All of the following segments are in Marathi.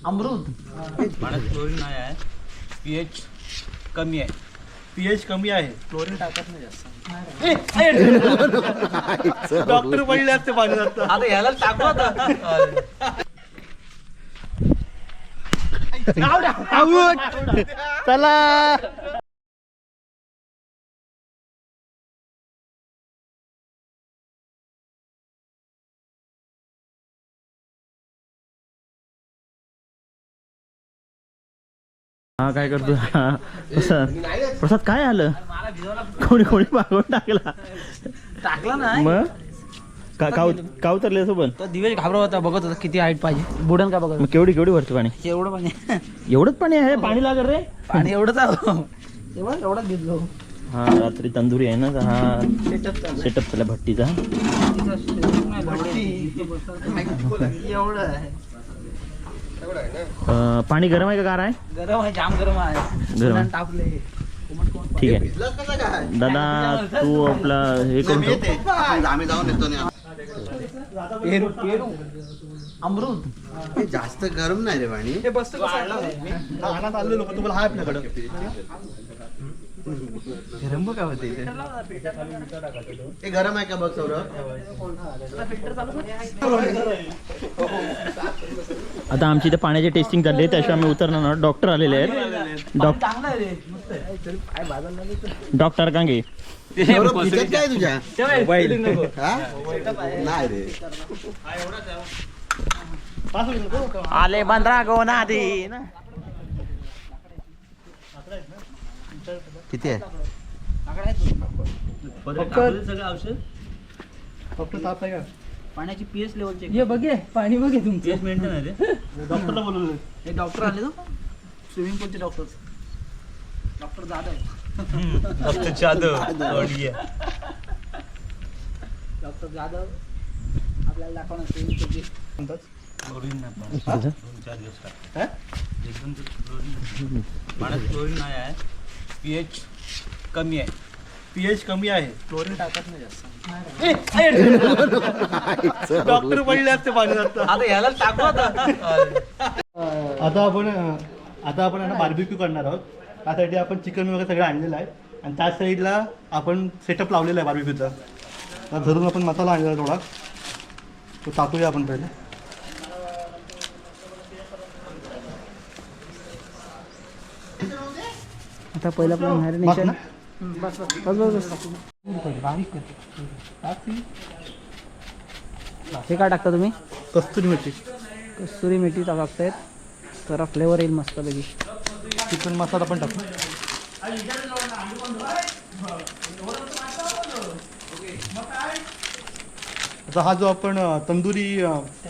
अमृत पाण्यात क्लोरीन नाही आहे, पीएच कमी आहे. पीएच कमी आहे, क्लोरीन टाकत नाही जास्त. डॉक्टर पडले असते पाणी जातं. आता ह्याला टाकू आता. चला हा काय करतो प्रसाद काय आलं कोणी कोणी मागून टाकला नाही मग का उतरले सोबत तो दिवेश घाबरत होता, बघत होता किती हाईट पाहिजे, बुडन का बघत. मग केवढी भरते पाणी एवढं पाणी, एवढंच पाणी आहे पाणी लागत रे पाणी एवढंच एवढंच भिजलो. हा रात्री तंदुरी आहे ना हा सेटअप केला भट्टीचा. एवढं आहे. पाणी गरम आहे का गार आहे? गरम आहे, जाम गरम आहे. गरम आहे. टाकले ठीक आहे दादा तू आपला हे करून ठेव. आम्ही जाऊन येतो ना. अमृत जास्त गरम नाही रे पाणी. ते बसतो रानात आले लोक तुम्हाला हाय आपल्याकडं. गरम काय होते ते गरम आहे का बघ सौरभ. आता आमची इथे पाण्याची टेस्टिंग चालली आहे, त्याशिवाय आम्ही उतरणार ना. डॉक्टर आलेले आहेत. डॉक्टर कांगे काय तुझ्या नाही रे. आले 15 गोना दी ना. किती आहे सगळं औषध फक्त ताप आहे का. पाण्याची पीएच लेवल चेक. हे बघे पाणी बघे तुमचं पीएच मेंटेन आहे रे. डॉक्टरला बोलवलं. एक डॉक्टर आले ना, स्विमिंग पूलचे doctor Jadhav. Doctor Jadhav doctor Jadhav आपल्याला दाखवणार स्विमिंग पूलची. पाण्यात क्लोरीन नाही आहे, पीएच कमी आहे. पीएच कमी आहे, क्लोरीन टाकत नाही जास्त. डॉक्टर पडले असते पाणी जातं. आता ह्याला टाकू आता. आता आपण ना बार्बिक्यू करणार आहोत. त्यासाठी आपण चिकन वगैरे सगळं आणलेलं आहे आणि त्या साईडला आपण सेटअप लावलेला आहे बार्बिक्यूचा. धरून आपण मसाला आणलेला थोडा तो टाकूया आपण पहिले. आता पहिला आपलं मॅरिनेशन. हे काय टाकता तुम्ही? कस्तुरी मेथी. कस्तुरी मेथी टाकतायत, जरा फ्लेवर येईल मस्त पैकी. चिकन मसाला पण टाकू. आता हा जो आपण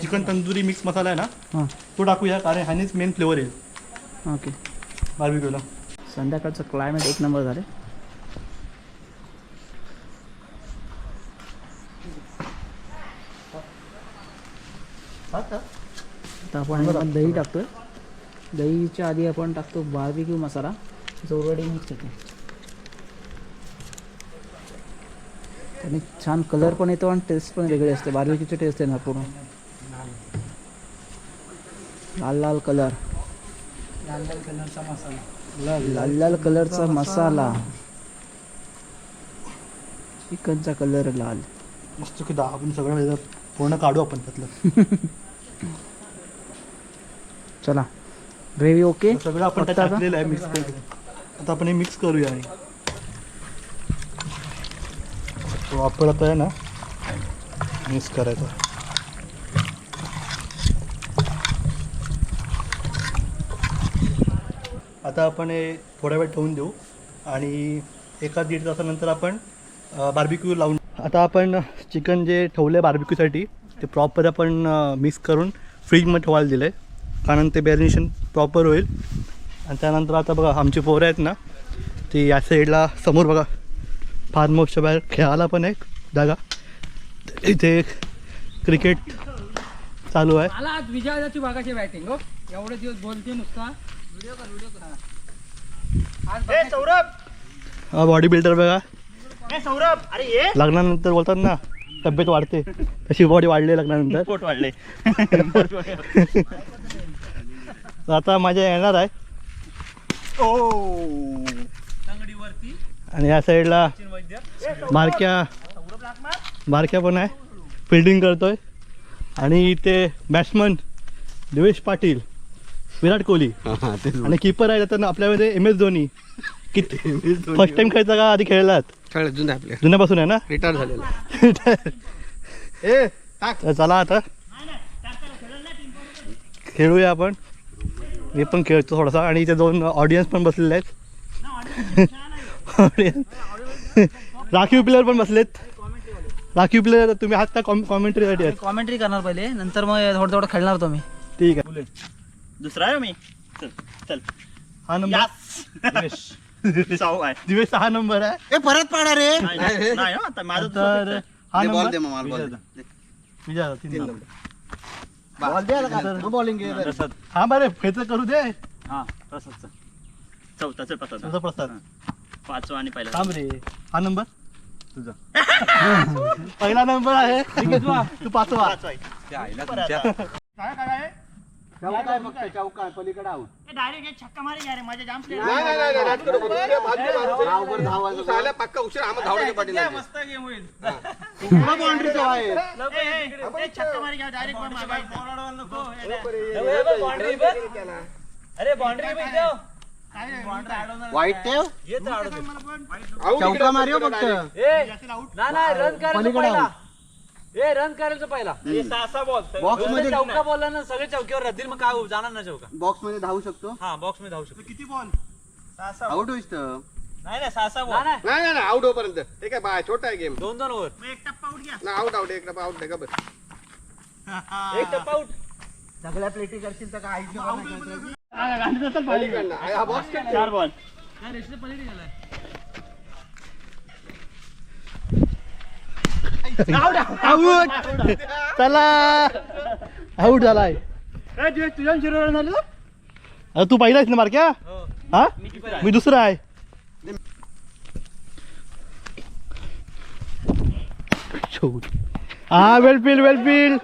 चिकन तंदुरी मिक्स मसाला आहे ना हां तो टाकूया, कारण ह्यानेच मेन फ्लेवर येईल ओके. बार्बिक्यूला. संध्याकाळचं क्लायमेट एक नंबर झाले. आता आपण दही टाकतोय. दहीच्या आधी आपण टाकतो बार्बिक्यू मसाला, जो ऑलरेडी मिक्स होतो. आणि छान कलर पण येतो आणि टेस्ट पण वेगळी असते. बार्बिक्यूची टेस्ट येणार पूर्ण. लाल लाल कलर, लाल लाल कलरचा मसाला, लाल लाल कलरचा मसाला. चिकनचा कलर लाल मस्त की आपण सगळं पूर्ण काढू आपण त्यातलं. चला ग्रेव्ही ओके. सगळं आपण त्यात टाकलेलं आहे मिक्स करू. आता आपण हे मिक्स करूया. तो आपण आता आहे ना मिक्स करायचा. आता आपण हे थोडा वेळ ठेवून देऊ आणि 1-1.5 तासानंतर आपण बार्बिक्यू लावून. आता आपण चिकन जे ठेवलं बार्बिक्यूसाठी ते प्रॉपर आपण मिक्स करून फ्रीजमध्ये ठेवायला दिलं आहे, कारण ते मॅरिनेशन प्रॉपर होईल. आणि त्यानंतर आता बघा आमची पोरं आहेत ना, ती या साईडला समोर बघा फार्म हाऊसच्या बाहेर खेळायला पण एक जागा, इथे क्रिकेट चालू आहे. मला आज विजयाची बागाची बॅटिंग. हो एवढे दिवस बोलते नुसता. व्हिडिओ कर आज सौरभ बॉडी बिल्डर बघा. सौरभ अरे ये लग्नानंतर बोलतात ना तब्येत वाढते तशी बॉडी वाढली लग्नानंतर. पोट वाढले. तर आता माझ्या येणार आहे. आणि या साईडला बारक्या पण आहे, फिल्डिंग करतोय. आणि इथे बॅट्समन देवेश पाटील, विराट कोहली आणि कीपर आहे तर आपल्यामध्ये MS धोनी. किती फर्स्ट टाइम खेळता का आधी खेळलात? जुन्यापासून आहे ना, रिटायर झालेला. तर चला आता खेळूया आपण. मी पण खेळतो थोडासा. आणि इथे 2 ऑडियन्स पण बसलेले आहेत. राखीव प्लेअर पण बसलेत. राखीव प्लेअर तुम्ही आहात का कॉमेंट्रीसाठी आहेत? कॉमेंट्री करणार पहिले, नंतर मग थोडं थोडं खेळणार तुम्ही. ठीक आहे. दुसरा आहे मी. चल चल. हा नंबर दिवेश 6 नंबर आहे. परत पाडा रे. नाही हो, आता माझं तर हा बॉल नंबर दे मग मला, बॉल दे. विजय 3 नंबर. बॉल दे ना, बॉलिंग घे. प्रसाद. हा बरे फेचं करू दे. हा प्रसादचा. चौथा चल प्रसाद. तुझा प्रसाद. 5वा आणि पहिला. थांब रे. हा नंबर तुझा. पहिला नंबर आहे. तू 5वा. पलीकडे आऊट. डायरेक्ट एक छक्का मारी घ्या रे, माझ्या जाम नाही पक्का उशीर आम्हाला धावण्याच्या पाठी नाही. मस्त गेम होईल. बाउंड्रीचा आहे. छक्का मारी घ्या डायरेक्ट. अरे बाउंड्री पे जाओ. वाईट ठेव. चौका मारियो फक्त. ना रन करायचं पहिला. रन करायचं पहिला. बॉक्स मध्ये चौका बोलला ना, सगळे चौकीवर राहतील, मग काय जाणार ना चौका. बॉक्स मध्ये धावू शकतो. हा बॉक्स मध्ये धावू शकतो. किती बॉल? आउट होईस तर. नाही 6 बॉल. नाही आउट होईपर्यंत. ठीक आहे बाय, छोटा आहे गेम. 2-2 ओव्हर. एक टप्पा आउट घ्या. ना आउट एक टप्पा आउट आहे का बस. एक टप्पा आउट. सगळ्या प्लेटी करशील तर काय पलीकडनं. हा बॉक्स 4 बॉल. आउट. चला आउट झालाय. अरे तू पहिला आहेस ना मार्क्या? हा मी दुसरा आहे. हा वेलफील्ड.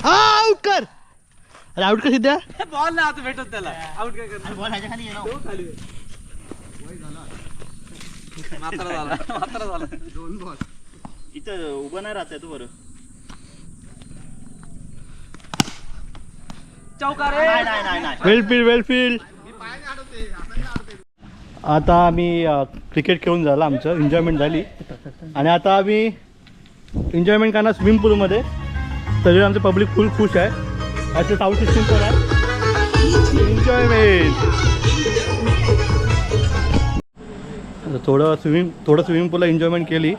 आउट कर. अरे आउट कशी द्या. बॉल ना आता भेटत त्याला. आउट काय करणार. बॉल ह्याच्या खाली येणार. मात्र झाला. 2 बॉल. इथं उभं नाही राहत तू बरं. चौका रे. नाही. वेलफील्ड. आता आम्ही क्रिकेट खेळून झालं, आमचं एन्जॉयमेंट झाली. आणि आता आम्ही एन्जॉयमेंट करणार स्विमिंग पूलमध्ये. सगळे आमचं पब्लिक फुल खुश आहे. असं साऊंड सिस्टीम पण आहे. एन्जॉयमेंट. थोडं स्विमिंग पूलला एन्जॉयमेंट केली.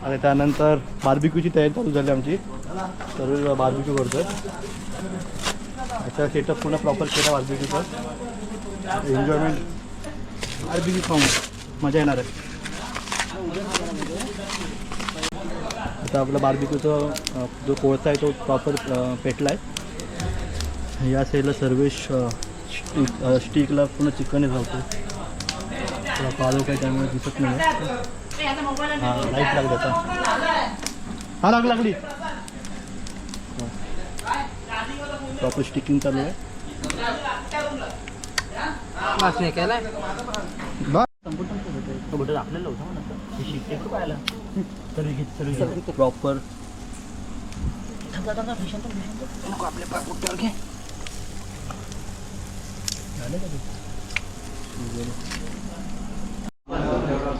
आणि त्यानंतर बार्बिक्यूची तयारी चालू झाली आमची. सर्व बार्बिक्यू करतोय. याचा सेटअप पूर्ण प्रॉपर केला बार्बिक्यूचा. एन्जॉयमेंट बार्बिक्यू खाऊन मजा येणार आहे. आता आपला बार्बिक्यूचा जो कोळसा आहे तो प्रॉपर पेटला आहे. या साईडला सर्वेश स्टिकला पूर्ण चिकन राहतो. थोडा पालो काही त्यामुळे दिसत नाही. हां लाईट लागली आता. हा लागली. प्रॉपर स्टिकिंग चालू आहे. आपल्याला होतं प्रॉपर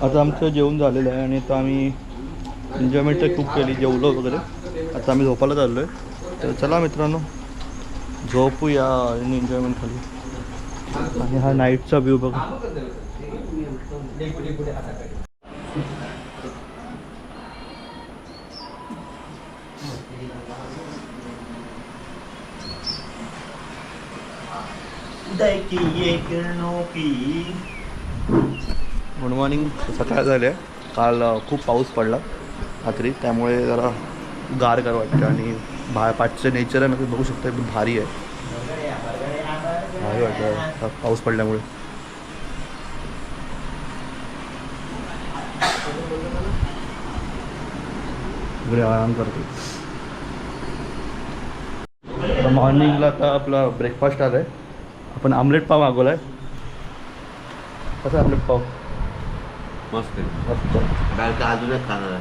आता आमचं जेवण झालेलं आहे. आणि आता आम्ही एन्जॉयमेंट तर खूप केली, जेवलो वगैरे. आता आम्ही झोपायला चाललो आहे. तर चला मित्रांनो झोपूया आणि एन्जॉयमेंट खाली. आणि हा नाईटचा व्ह्यू बघा. Good morning. सकाळ झाली आहे. काल खूप पाऊस पडला रात्री, त्यामुळे जरा गारगार वाटतं. आणि पाठचं नेचर आहे ना, बघू शकता एकदम भारी आहे. भारी वाटतं पाऊस पडल्यामुळे. इकडे आराम करतो. आता मॉर्निंगला आता आपला ब्रेकफास्ट आला आहे. आपण आमलेट पाव मागवला आहे. कसं आमलेट पाव? मस्त मस्त. अजूनच खाणार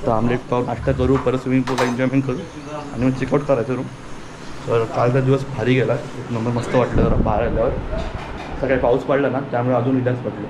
तर आमलेट पाव नाश्ता करू, परत स्विमिंग पूलला एन्जॉयमेंट करू आणि मग चेकआउट करायचं रूम. तर कालचा दिवस भारी गेला. एक नंबर मस्त वाटलं जरा बाहेर आल्यावर. सकाळी पाऊस पडला ना त्यामुळे अजून रिलॅक्स वाटलं.